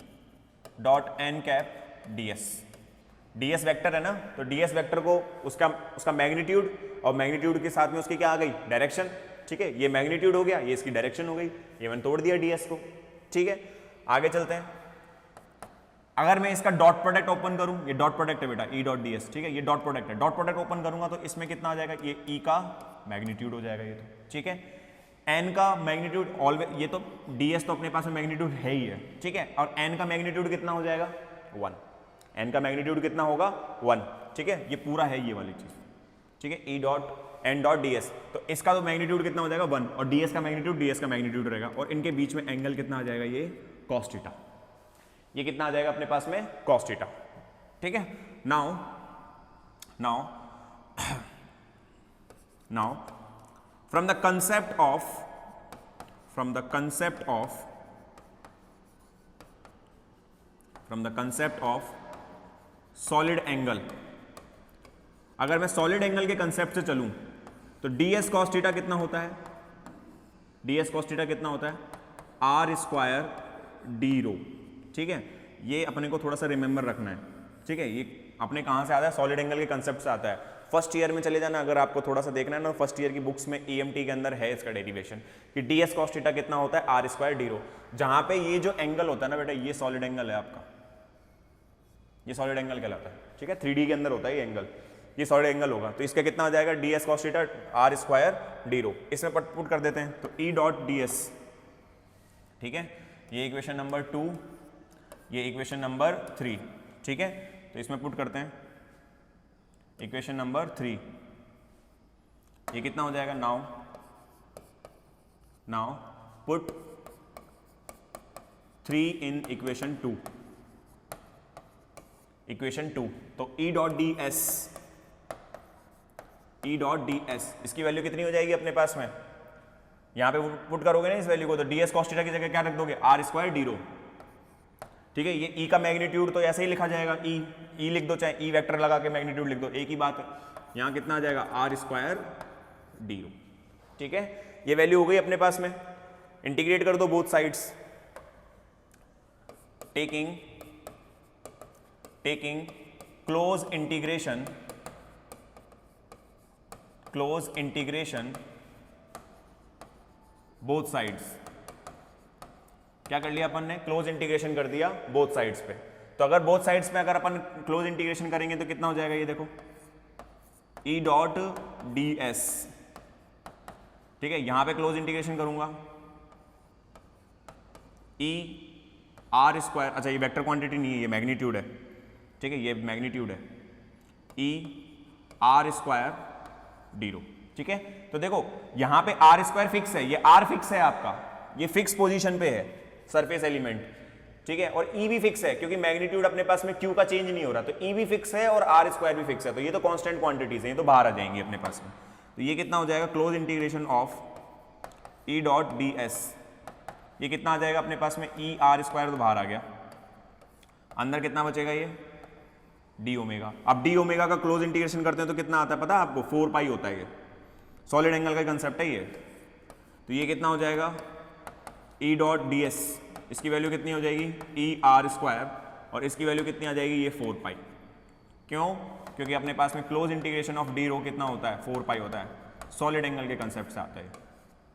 dot N cap D S. D S vector है ना, तो डी एस वैक्टर को उसका मैग्नीट्यूड, और मैग्नीट्यूड के साथ में उसकी क्या आ गई, डायरेक्शन। ठीक है, ये मैग्नीट्यूड हो गया, ये इसकी डायरेक्शन हो गई, ये मैंने तोड़ दिया डीएस को। ठीक है, आगे चलते हैं। अगर मैं इसका डॉट प्रोडक्ट ओपन करूं, ये डॉट प्रोडक्ट है बेटा, ई डॉट डी एस। ठीक है, ये डॉट प्रोडक्ट है, डॉट प्रोडक्ट ओपन करूंगा तो इसमें कितना आ जाएगा, ये ई का मैग्नीट्यूड हो जाएगा ये तो। ठीक है, एन का मैग्नीट्यूड ऑलवेज, ये तो डीएस तो अपने पास में मैग्नीट्यूड है ही है। ठीक है, और एन का मैग्नीट्यूड कितना हो जाएगा 1, एन का मैग्नीट्यूड कितना होगा 1। ठीक है, ये पूरा है ये वाली चीज। ठीक है, E dot n dot d s, तो इसका तो मैग्नीट्यूड कितना हो जाएगा 1, और डीएस का मैग्नीट्यूड रहेगा, और इनके बीच में एंगल कितना आ जाएगा, ये कॉस थीटा। ये कितना आ जाएगा अपने पास में, कॉस थीटा। ठीक है, now from the concept of solid angle, अगर मैं सॉलिड एंगल के कंसेप्ट से चलूं तो ds cos थीटा कितना होता है, ds cos थीटा कितना होता है, r स्क्वायर डी रो। ठीक है, ये अपने को थोड़ा सा रिमेंबर रखना है। ठीक है, ये अपने कहां से आता है, सॉलिड एंगल के कंसेप्ट से आता है। फर्स्ट ईयर में चले जाना, अगर आपको थोड़ा सा देखना है ना, फर्स्ट ईयर की बुक्स में EMT के अंदर है इसका डेरिवेशन कि ds cos थीटा कितना होता है, r स्क्वायर डी रो। जहां पे ये जो एंगल होता है ना बेटा, ये सॉलिड एंगल है आपका, ये सॉलिड एंगल कहलाता है। ठीक है, 3D के अंदर होता है ये एंगल, ये सॉलिड एंगल होगा, तो इसका कितना आ जाएगा, ds cos theta r square D rho. इसमें पुट कर देते हैं, तो E डॉट ds। ठीक है, ये इक्वेशन नंबर 2, ये इक्वेशन नंबर 3। ठीक है, तो इसमें पुट करते हैं इक्वेशन नंबर 3, ये कितना हो जाएगा, नाउ पुट 3 इन इक्वेशन 2, तो E डॉट डी एस, इसकी वैल्यू कितनी हो जाएगी अपने पास में, यहां पे पुट करोगे ना इस वैल्यू को, तो ds cos थीटा की जगह क्या रख दोगे, r स्क्वायर डी रो। ठीक है, ये E का मैग्नीट्यूड तो ऐसे ही लिखा जाएगा, E लिख दो, चाहे E वेक्टर लगा के मैग्नीट्यूड लिख दो, एक ही बात है। यहां कितना आ जाएगा, r स्क्वायर डी रो। ठीक है, ये वैल्यू हो गई अपने पास में, इंटीग्रेट कर दो both sides, taking close integration both sides. क्या कर लिया अपन ने, क्लोज इंटीग्रेशन कर दिया बोथ साइड्स पे। तो अगर बोथ साइड्स पे अगर अपन क्लोज इंटीग्रेशन करेंगे तो कितना हो जाएगा, ये देखो E डॉट डी एस। ठीक है, यहां पे क्लोज इंटीग्रेशन करूंगा, E r स्क्वायर, अच्छा ये वेक्टर क्वांटिटी नहीं है, ये मैग्नीट्यूड है। ठीक है, ये मैग्नीट्यूड है, E r स्क्वायर डी रो। ठीक है, तो देखो यहां पे r स्क्वायर फिक्स है, ये r फिक्स है आपका, ये फिक्स पोजीशन पे है सरफेस एलिमेंट। ठीक है, और E भी फिक्स है क्योंकि मैग्नीट्यूड अपने पास में Q का चेंज नहीं हो रहा, तो E भी फिक्स है और r स्क्वायर भी फिक्स है, तो ये तो कांस्टेंट क्वांटिटीज है, ये तो बाहर आ जाएंगी अपने पास में। तो ये कितना हो जाएगा, close integration of E dot d S, ये कितना आ जाएगा अपने पास में, E r स्क्वायर तो बाहर आ गया, अंदर कितना बचेगा, ये डी ओमेगा। अब डी ओमेगा का क्लोज इंटीग्रेशन करते हैं तो कितना आता है पता है आपको, 4 पाई होता है, ये सॉलिड एंगल का कंसेप्ट है ये। तो ये कितना हो जाएगा, E डॉट डी एस, इसकी वैल्यू कितनी हो जाएगी, E r स्क्वायर, और इसकी वैल्यू कितनी आ जाएगी, ये 4 पाई। क्यों, क्योंकि अपने पास में क्लोज इंटीग्रेशन ऑफ डी रो कितना होता है, 4 पाई होता है, सॉलिड एंगल के कंसेप्ट से आता है।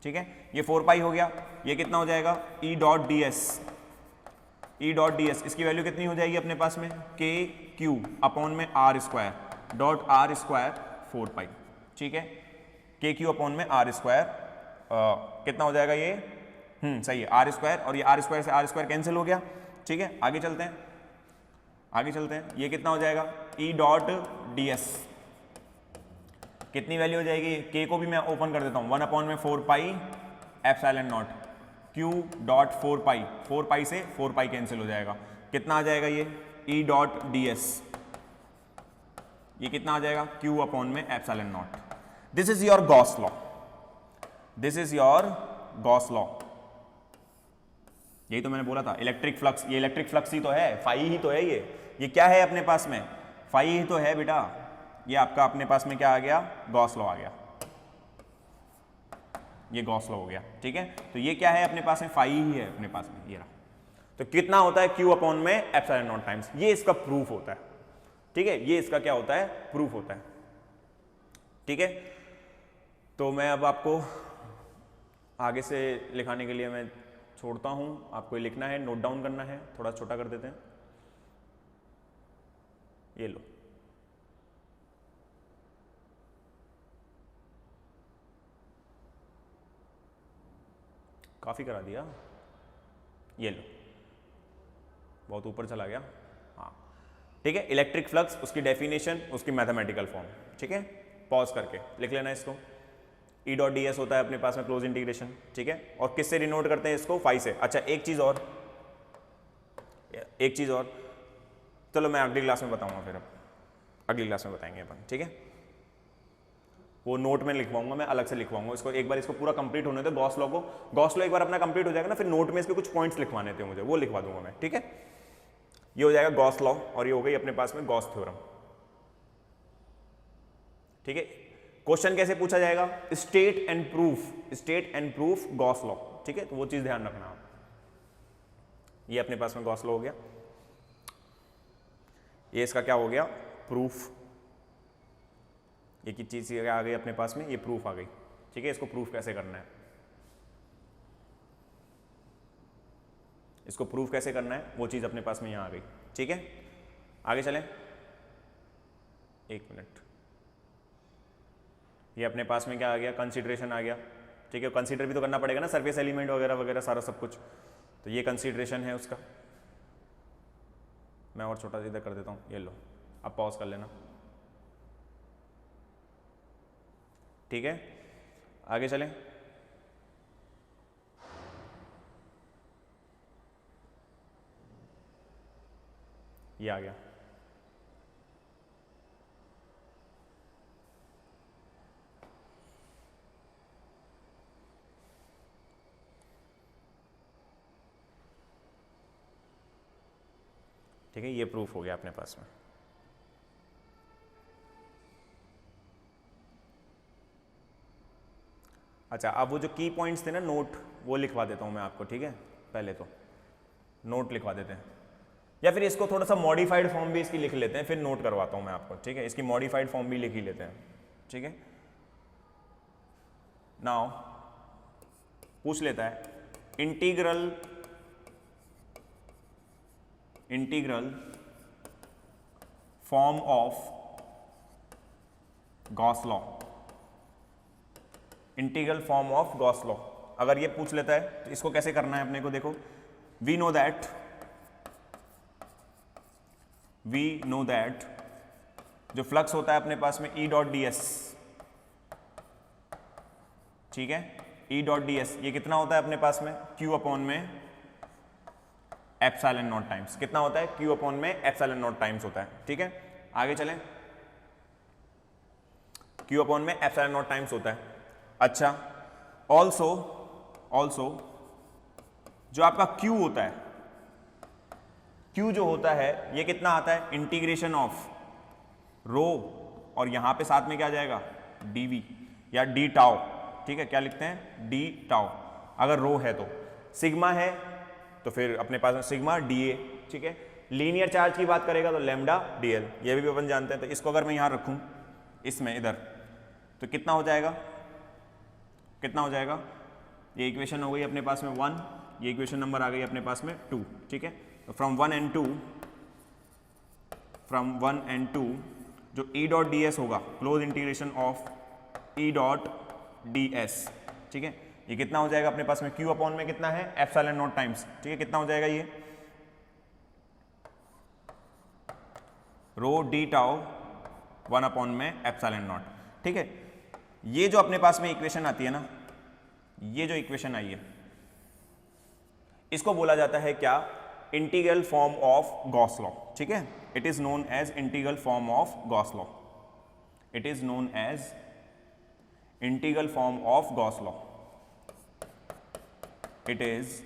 ठीक है, ये 4 पाई हो गया, ये कितना हो जाएगा, E डॉट डी एस, इसकी वैल्यू कितनी हो जाएगी अपने पास में, के क्यू अपॉन में r square dot r square 4 पाई। ठीक है, के क्यू अपॉन में r स्क्वायर कितना हो जाएगा ये, सही है, आर स्क्वायर, और ये आर स्क्वायर से आर स्क्वायर कैंसिल हो गया। ठीक है, आगे चलते हैं, आगे चलते हैं। ये कितना हो जाएगा, ई डॉट डी एस, कितनी वैल्यू हो जाएगी, के को भी मैं ओपन कर देता हूँ, 1/4 pi epsilon not Q dot 4 पाई से 4 पाई कैंसिल हो जाएगा, कितना आ जाएगा ये, ई डॉट डी एस, ये कितना आ जाएगा, क्यू अपॉन में epsilon not. This is your Gauss law, this is your Gauss law. यही तो मैंने बोला था, इलेक्ट्रिक फ्लक्स, ये इलेक्ट्रिक फ्लक्स ही तो है, फाई ही तो है, ये क्या है अपने पास में, फाई ही तो है बेटा। ये आपका अपने पास में क्या आ गया, गॉस लॉ आ गया, ये गॉस लॉ हो गया। ठीक है, तो ये क्या है अपने पास में, फाई ही है अपने पास में, ये रहा। तो कितना होता है, क्यू अपॉन में एप्सिलॉन नॉट टाइम्स, ये इसका प्रूफ होता है। ठीक है, ये इसका क्या होता है, प्रूफ होता है। ठीक है, तो मैं अब आपको आगे से लिखाने के लिए मैं छोड़ता हूं, आपको ये लिखना है, नोट डाउन करना है, थोड़ा छोटा कर देते हैं, ये लो। काफी करा दिया, ये लो, बहुत ऊपर चला गया। हाँ ठीक है, इलेक्ट्रिक फ्लक्स, उसकी डेफिनेशन, उसकी मैथमेटिकल फॉर्म। ठीक है, पॉज करके लिख लेना इसको। ई डॉट डी एस होता है अपने पास में क्लोज इंटीग्रेशन। ठीक है, और किससे डिनोट करते हैं इसको, फाई से। अच्छा एक चीज और, एक चीज और, चलो मैं अगली क्लास में बताऊंगा, फिर अब अगली क्लास में बताएंगे अपन। ठीक है, वो नोट में लिखवाऊंगा, मैं अलग से लिखवाऊंगा इसको, एक बार इसको पूरा कंप्लीट होने दो गॉस लॉ को। गॉस लॉ एक बार अपना कंप्लीट हो जाएगा ना, फिर नोट में इसके कुछ पॉइंट्स लिखवाने थे मुझे, वो लिखवा दूंगा मैं। ठीक है, ये हो जाएगा गॉस लॉ, और ये हो गई अपने पास में गॉस थ्योरम। ठीक है, क्वेश्चन कैसे पूछा जाएगा, state and proof, state and proof Gauss law. ठीक है, तो वो चीज ध्यान रखना आप। ये अपने पास में गॉस लॉ हो गया, ये इसका क्या हो गया, प्रूफ। एक ही चीज आ गई अपने पास में, ये प्रूफ आ गई। ठीक है, इसको प्रूफ कैसे करना है, इसको प्रूफ कैसे करना है, वो चीज अपने पास में यहां आ गई। ठीक है, आगे चलें, एक मिनट, ये अपने पास में क्या आ गया, कंसीडरेशन आ गया। ठीक है, कंसीडर भी तो करना पड़ेगा ना, सरफेस एलिमेंट वगैरह वगैरह सारा सब कुछ, तो ये कंसीडरेशन है उसका। मैं और छोटा इधर कर देता हूँ, ये लो, अब पॉज कर लेना। ठीक है, आगे चलें, ये आ गया। ठीक है, ये प्रूफ हो गया अपने पास में। अच्छा, अब वो जो की पॉइंट्स थे ना, नोट, वो लिखवा देता हूं मैं आपको। ठीक है, पहले तो नोट लिखवा देते हैं, या फिर इसको थोड़ा सा मॉडिफाइड फॉर्म भी इसकी लिख लेते हैं, फिर नोट करवाता हूं मैं आपको। ठीक है, इसकी मॉडिफाइड फॉर्म भी लिख ही लेते हैं। ठीक है, नाउ पूछ लेता है, integral form of Gauss law, integral form of Gauss law. अगर ये पूछ लेता है तो इसको कैसे करना है अपने को, देखो, वी नो दैट जो फ्लक्स होता है अपने पास में ई डॉट डी एस। ठीक है, ई डॉट डी एस ये कितना होता है अपने पास में, क्यू अपॉन में एप्सिलॉन नॉट टाइम्स। कितना होता है, क्यू अपॉन में एप्सिलॉन नॉट टाइम्स होता है। ठीक है, आगे चलें, क्यू अपॉन में एप्सिलॉन नॉट टाइम्स होता है। अच्छा, ऑल्सो जो आपका Q होता है, Q जो होता है ये कितना आता है, इंटीग्रेशन ऑफ रो, और यहां पे साथ में क्या आ जाएगा, dv या d टाउ। ठीक है, क्या लिखते हैं, d टाउ। अगर रो है तो, सिग्मा है तो फिर अपने पास में सिग्मा dA। ठीक है, लीनियर चार्ज की बात करेगा तो लैम्डा dl, ये भी अपन जानते हैं। तो इसको अगर मैं यहां रखूं, इसमें इधर, तो कितना हो जाएगा, कितना हो जाएगा, ये इक्वेशन हो गई अपने पास में 1, ये इक्वेशन नंबर आ गई अपने पास में 2। ठीक है, तो फ्रॉम 1 एंड 2 जो ई डॉट डी एस होगा, close integration of E dot d S. ठीक है, ये कितना हो जाएगा अपने पास में, Q अपॉन में कितना है, एप्सिलॉन नॉट टाइम्स, ठीक है, कितना हो जाएगा ये रो डी टाउ 1 अपॉन में एप्सिलॉन नॉट, ठीक है। ये जो अपने पास में इक्वेशन आती है ना, ये जो इक्वेशन आई है इसको बोला जाता है क्या, integral form of Gauss law, ठीक है। It is known as integral form of Gauss law, it is known as integral form of Gauss law, it is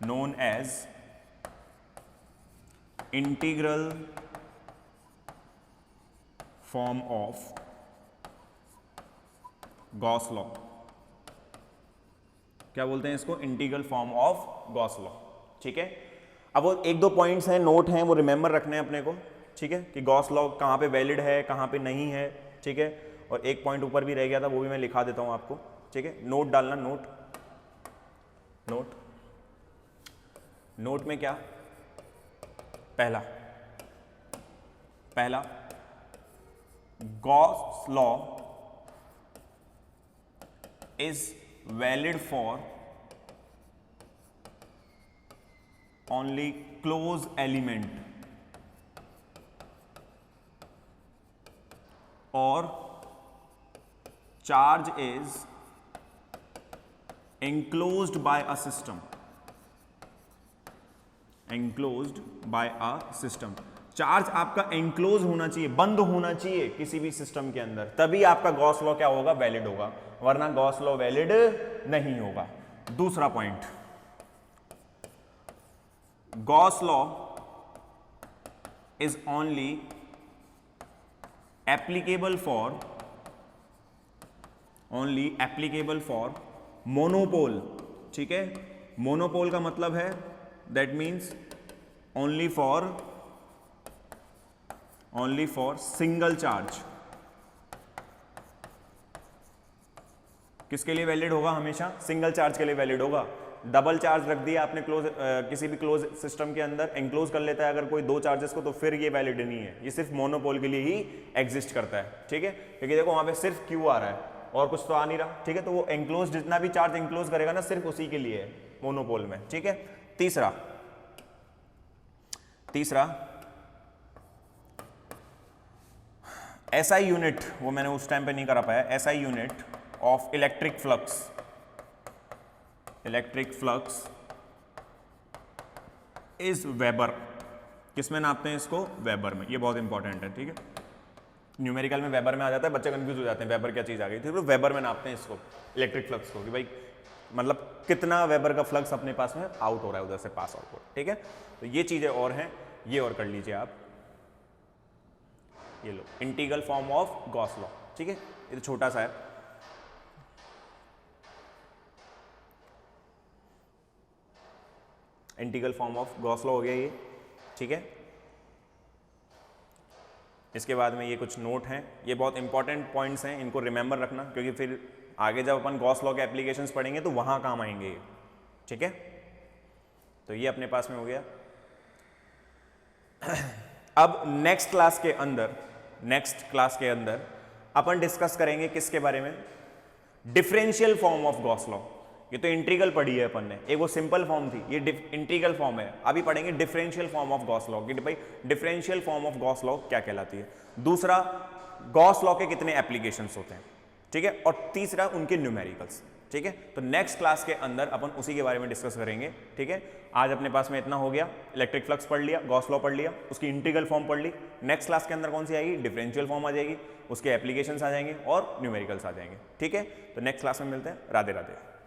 known as integral form of Gauss law, क्या बोलते हैं इसको, integral form of Gauss law, ठीक है। अब वो एक दो पॉइंट्स हैं, नोट हैं, वो रिमेंबर रखने हैं अपने को, ठीक है, कि गॉस लॉ कहाँ पे वैलिड है कहाँ पे नहीं है, ठीक है। और एक पॉइंट ऊपर भी रह गया था, वो भी मैं लिखा देता हूँ आपको, ठीक है। नोट डालना, नोट नोट नोट में क्या, पहला Gauss law is valid for only closed element or charge is enclosed by a system, enclosed by a system। Charge आपका एनक्लोज होना चाहिए, बंद होना चाहिए किसी भी सिस्टम के अंदर, तभी आपका गॉस लॉ क्या होगा, वैलिड होगा, वरना गॉस लॉ वैलिड नहीं होगा। दूसरा point, Gauss law is only applicable for monopole, ठीक है। मोनोपोल का मतलब है that means only for single charge. किसके लिए वैलिड होगा, हमेशा सिंगल चार्ज के लिए वैलिड होगा। डबल चार्ज रख दिया आपने क्लोज, किसी भी क्लोज सिस्टम के अंदर एनक्लोज कर लेता है अगर कोई दो चार्जेस को, तो फिर ये वैलिड नहीं है, ये सिर्फ मोनोपोल के लिए ही एग्जिस्ट करता है, ठीक है। क्योंकि देखो वहां पे सिर्फ क्यू आ रहा है और कुछ तो आ नहीं रहा, ठीक है। तो वो एनक्लोज जितना भी चार्ज एनक्लोज करेगा ना, सिर्फ उसी के लिए है मोनोपोल में, ठीक है। तीसरा एसआई यूनिट, वो मैंने उस टाइम पे नहीं करा पाया, SI unit of electric flux is weber. किसमें नापते हैं इसको, वेबर में, ये बहुत इंपॉर्टेंट है, ठीक है। न्यूमेरिकल में वेबर में आ जाता है, बच्चे कंफ्यूज हो जाते हैं, वेबर क्या चीज आ गई थी, तो वेबर में नापते हैं इसको, इलेक्ट्रिक फ्लक्स को, कि भाई मतलब कितना वेबर का फ्लक्स अपने पास में आउट हो रहा है, उधर से पास आउट हो रहा है, ठीक है। तो ये चीजें और हैं, ये और कर लीजिए आप, ये लो integral form of Gauss law, ठीक है। ये तो छोटा सा है, integral form of Gauss law हो गया ये, ठीक है। इसके बाद में ये कुछ नोट हैं, ये बहुत इंपॉर्टेंट पॉइंट्स हैं, इनको रिमेंबर रखना, क्योंकि फिर आगे जब अपन गॉस लॉ के एप्लीकेशंस पढ़ेंगे तो वहां काम आएंगे, ठीक है। तो ये अपने पास में हो गया। अब नेक्स्ट क्लास के अंदर अपन डिस्कस करेंगे किसके बारे में, differential form of Gauss law. ये तो इंटीग्रल पढ़ी है अपन ने, एक वो सिंपल फॉर्म थी, ये इंटीग्रल फॉर्म है। अभी पढ़ेंगे differential form of Gauss law, कि भाई differential form of Gauss law क्या कहलाती है। दूसरा, गॉस लॉ के कितने एप्लीकेशंस होते हैं, ठीक है। और तीसरा, उनके न्यूमेरिकल्स, ठीक है। तो नेक्स्ट क्लास के अंदर अपन उसी के बारे में डिस्कस करेंगे, ठीक है। आज अपने पास में इतना हो गया, इलेक्ट्रिक फ्लक्स पढ़ लिया, गॉस लॉ पढ़ लिया, उसकी इंटीग्रल फॉर्म पढ़ ली। नेक्स्ट क्लास के अंदर कौन सी आएगी, डिफरेंशियल फॉर्म आ जाएगी, उसके एप्लीकेशंस आ जाएंगे और न्यूमेरिकल्स आ जाएंगे, ठीक है। तो नेक्स्ट क्लास में मिलते हैं, राधे राधे।